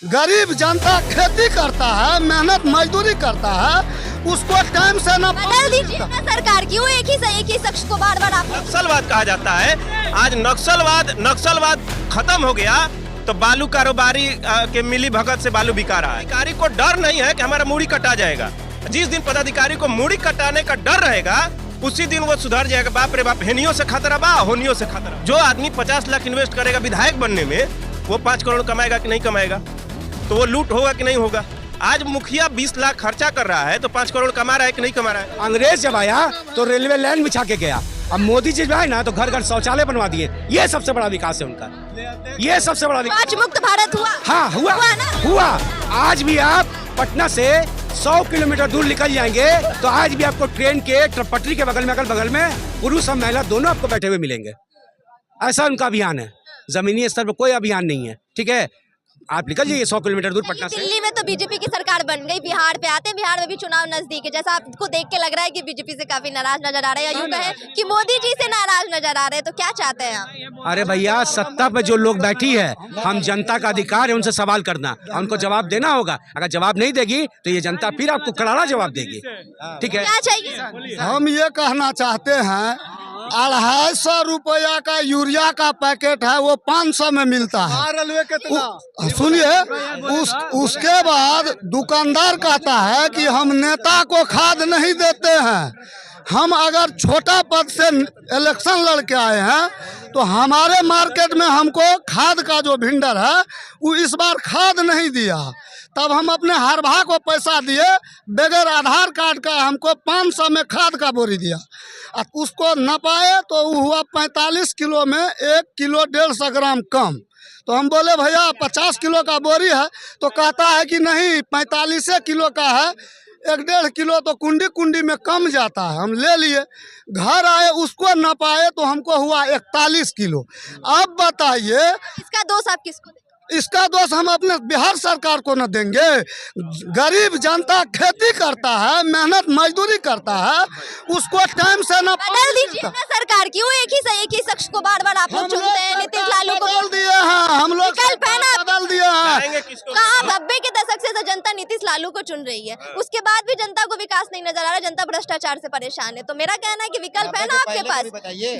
गरीब जनता खेती करता है, मेहनत मजदूरी करता है, उसको टाइम से ना बदल दीजिए ना सरकार, क्यों एक ही शख्स को बार बार आप नक्सलवाद कहा जाता है। आज नक्सलवाद खत्म हो गया तो बालू कारोबारी के मिली भगत से बालू बिका रहा है। अधिकारी को डर नहीं है कि हमारा मूड़ी कटा जाएगा। जिस दिन पदाधिकारी को मूड़ी कटाने का डर रहेगा उसी दिन वो सुधर जाएगा। बाप रे बाप, हेनियों से खतरा बा, होनियों से खतरा। जो आदमी 50 लाख इन्वेस्ट करेगा विधायक बनने में, वो 5 करोड़ कमाएगा कि नहीं कमाएगा? तो वो लूट होगा कि नहीं होगा? आज मुखिया 20 लाख खर्चा कर रहा है तो 5 करोड़ कमा रहा है कि नहीं कमा रहा है? अंग्रेज जब आया तो रेलवे लाइन बिछा के गया। अब मोदी जी जो है ना तो घर घर शौचालय बनवा दिए। ये सबसे बड़ा विकास है उनका, ये सबसे बड़ा विकास। आज मुक्त भारत हुआ। हाँ हुआ। आज भी आप पटना से 100 किलोमीटर दूर निकल जाएंगे तो आज भी आपको ट्रेन के पटरी के बगल में अगल बगल में पुरुष और महिला दोनों आपको बैठे हुए मिलेंगे। ऐसा उनका अभियान है। जमीनी स्तर पर कोई अभियान नहीं है। ठीक है, आप निकल जाइए 100 किलोमीटर दूर पटना से। दिल्ली में तो बीजेपी की सरकार बन गई, बिहार पे आते हैं, बिहार में भी चुनाव नजदीक है। जैसा आपको देख के लग रहा है कि बीजेपी से काफी नाराज नजर आ रहे हैं, यूं कहें कि मोदी जी से नाराज नजर आ रहे हैं, तो क्या चाहते हैं आप? अरे भैया, सत्ता पे जो लोग बैठी है, हम जनता का अधिकार है उनसे सवाल करना, उनको जवाब देना होगा। अगर जवाब नहीं देगी तो ये जनता फिर आपको करारा जवाब देगी। ठीक है, क्या चाहिए? हम ये कहना चाहते हैं 250 रुपया का यूरिया का पैकेट है, वो 500 में मिलता है। सुनिए, उसके बाद दुकानदार कहता है कि हम नेता को खाद नहीं देते हैं। हम अगर छोटा पद से इलेक्शन लड़ के आए हैं तो हमारे मार्केट में हमको खाद का जो भेंडर है वो इस बार खाद नहीं दिया। तब हम अपने हरभा को पैसा दिए, बगैर आधार कार्ड का हमको 500 में खाद का बोरी दिया। उसको नपाए तो वो हुआ 45 किलो में 1 किलो 150 ग्राम कम। तो हम बोले भैया 50 किलो का बोरी है, तो कहता है कि नहीं 45 किलो का है, 1-1.5 किलो तो कुंडी कुंडी में कम जाता है। हम ले लिए, घर आए, उसको नपाए तो हमको हुआ 41 किलो। अब बताइए इसका दोष आप किसको देंगे? इसका दोष हम अपने बिहार सरकार को न देंगे। गरीब जनता खेती करता है, मेहनत मजदूरी करता है, उसको टाइम से न बदल दीजिए ना सरकार, क्यों एक ही शख्स को बार बार आप लोग चुनते हैं? नीतीश लालू को बदल दिए हैं, हम लोग विकल्प है ना? बदल दिए हैं। कहाँ 90 के दशक से तो जनता नीतीश लालू को चुन रही है, उसके बाद भी जनता को विकास नहीं नजर आ रहा, जनता भ्रष्टाचार से परेशान है। तो मेरा कहना है कि विकल्प है ना आपके पास,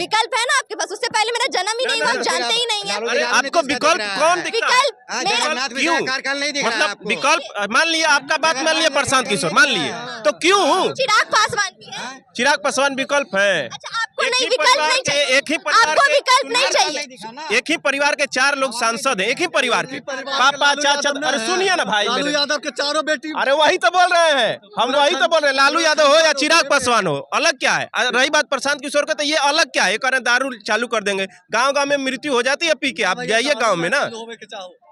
विकल्प है ना आपके पास। उससे पहले मेरा जन्म ही नहीं हुआ, आप जानते ही नहीं है। आपको विकल्प कौन दिखता है? क्यों? मतलब मतलब विकल्प मान लिया, आपका बात मान लिया प्रशांत किशोर मान लिए, तो क्यों? चिराग पासवान भी है। चिराग पासवान विकल्प है। अच्छा, आपको नहीं विकल्प नहीं चाहिए? एक ही परिवार आपको के विकल्प नहीं चाहिए? एक ही परिवार के 4 लोग सांसद हैं, एक ही परिवार के पापा चाचा। अरे सुनिए ना भाई, लालू यादव के 4 बेटी। अरे वही तो बोल रहे हैं हम, वही तो बोल रहे हैं। लालू यादव हो या चिराग पासवान हो, अलग क्या है? रही बात प्रशांत किशोर का, तो ये अलग क्या है? करें दारू चालू कर देंगे, गांव गांव में मृत्यु हो जाती है पी के। आप जाइए गांव में ना,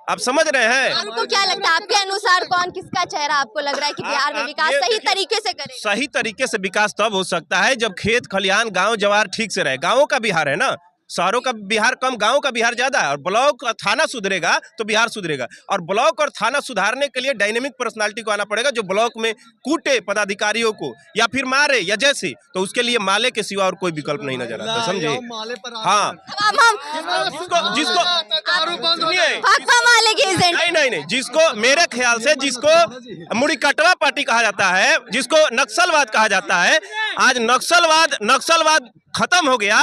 आप समझ रहे हैं। आपको क्या लगता है, आपके अनुसार कौन किसका चेहरा आपको लग रहा है कि बिहार में विकास सही तरीके से करे? सही तरीके से विकास तब हो सकता है जब खेत खलिहान गांव जवार ठीक से रहे। गांवों का बिहार है ना, शहरों का बिहार कम, गांव का बिहार ज्यादा है। और ब्लॉक और थाना सुधरेगा तो बिहार सुधरेगा। और ब्लॉक और थाना सुधारने के लिए डायनेमिक पर्सनालिटी को आना पड़ेगा, जो ब्लॉक में कूटे पदाधिकारियों को या फिर मारे या जैसे। तो उसके लिए माले के सिवा और कोई विकल्प नहीं नजर आता, समझे? हाँ, जिसको नहीं, जिसको मेरे ख्याल से जिसको मुड़ी कटवा पार्टी कहा जाता है, जिसको नक्सलवाद कहा जाता है, आज नक्सलवाद खत्म हो गया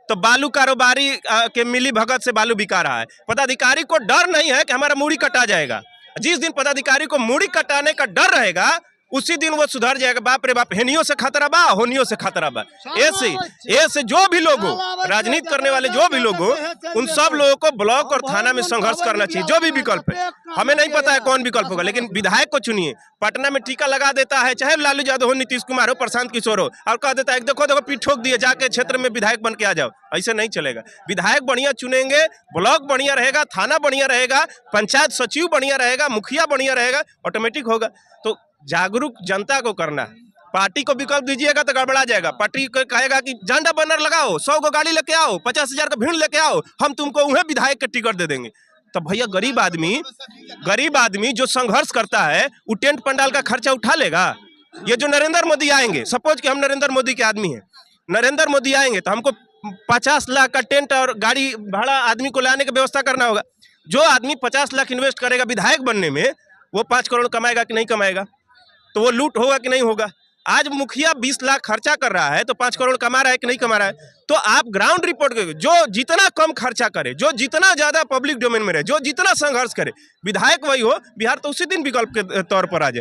तो बालू कारोबारी के मिली भगत से बालू बिका रहा है। पदाधिकारी को डर नहीं है कि हमारा मूड़ी कटा जाएगा। जिस दिन पदाधिकारी को मूड़ी कटाने का डर रहेगा उसी दिन वो सुधर जाएगा। बाप रे बाप, हेनियों से खतरा बा, होनियों से खतरा बा। ऐसे जो भी लोग हो, राजनीति करने वाले जो भी लोग हो, उन सब लोगों को ब्लॉक और थाना में संघर्ष करना चाहिए। जो भी विकल्प है, हमें नहीं पता है कौन विकल्प होगा, लेकिन विधायक को चुनिए। पटना में टीका लगा देता है, चाहे लालू यादव हो, नीतीश कुमार हो, प्रशांत किशोर हो, और कह देता है देखो पीठ ठोक दिए, जाके क्षेत्र में विधायक बन के आ जाओ। ऐसे नहीं चलेगा। विधायक बढ़िया चुनेंगे, ब्लॉक बढ़िया रहेगा, थाना बढ़िया रहेगा, पंचायत सचिव बढ़िया रहेगा, मुखिया बढ़िया रहेगा, ऑटोमेटिक होगा। तो जागरूक जनता को करना है। पार्टी को विकल्प दीजिएगा तो गड़बड़ा जाएगा। पार्टी को कहेगा कि झंडा बैनर लगाओ, 100 को गाड़ी लेके आओ, 50,000 का भीड़ लेके आओ, हम तुमको उन्हें विधायक के टिकट दे देंगे। तो भैया गरीब आदमी जो संघर्ष करता है वो टेंट पंडाल का खर्चा उठा लेगा? ये जो नरेंद्र मोदी आएंगे, सपोज कि हम नरेंद्र मोदी के आदमी हैं, नरेंद्र मोदी आएंगे तो हमको 50 लाख का टेंट और गाड़ी भाड़ा आदमी को लाने की व्यवस्था करना होगा। जो आदमी 50 लाख इन्वेस्ट करेगा विधायक बनने में, वो 5 करोड़ कमाएगा कि नहीं कमाएगा? तो वो लूट होगा कि नहीं होगा? आज मुखिया 20 लाख खर्चा कर रहा है तो 5 करोड़ कमा रहा है कि नहीं कमा रहा है? तो आप ग्राउंड रिपोर्ट जो जितना कम खर्चा करे, जो जितना ज्यादा पब्लिक डोमेन में रहे, जो जितना संघर्ष करे, विधायक वही हो, बिहार तो उसी दिन विकल्प के तौर पर आ जाए।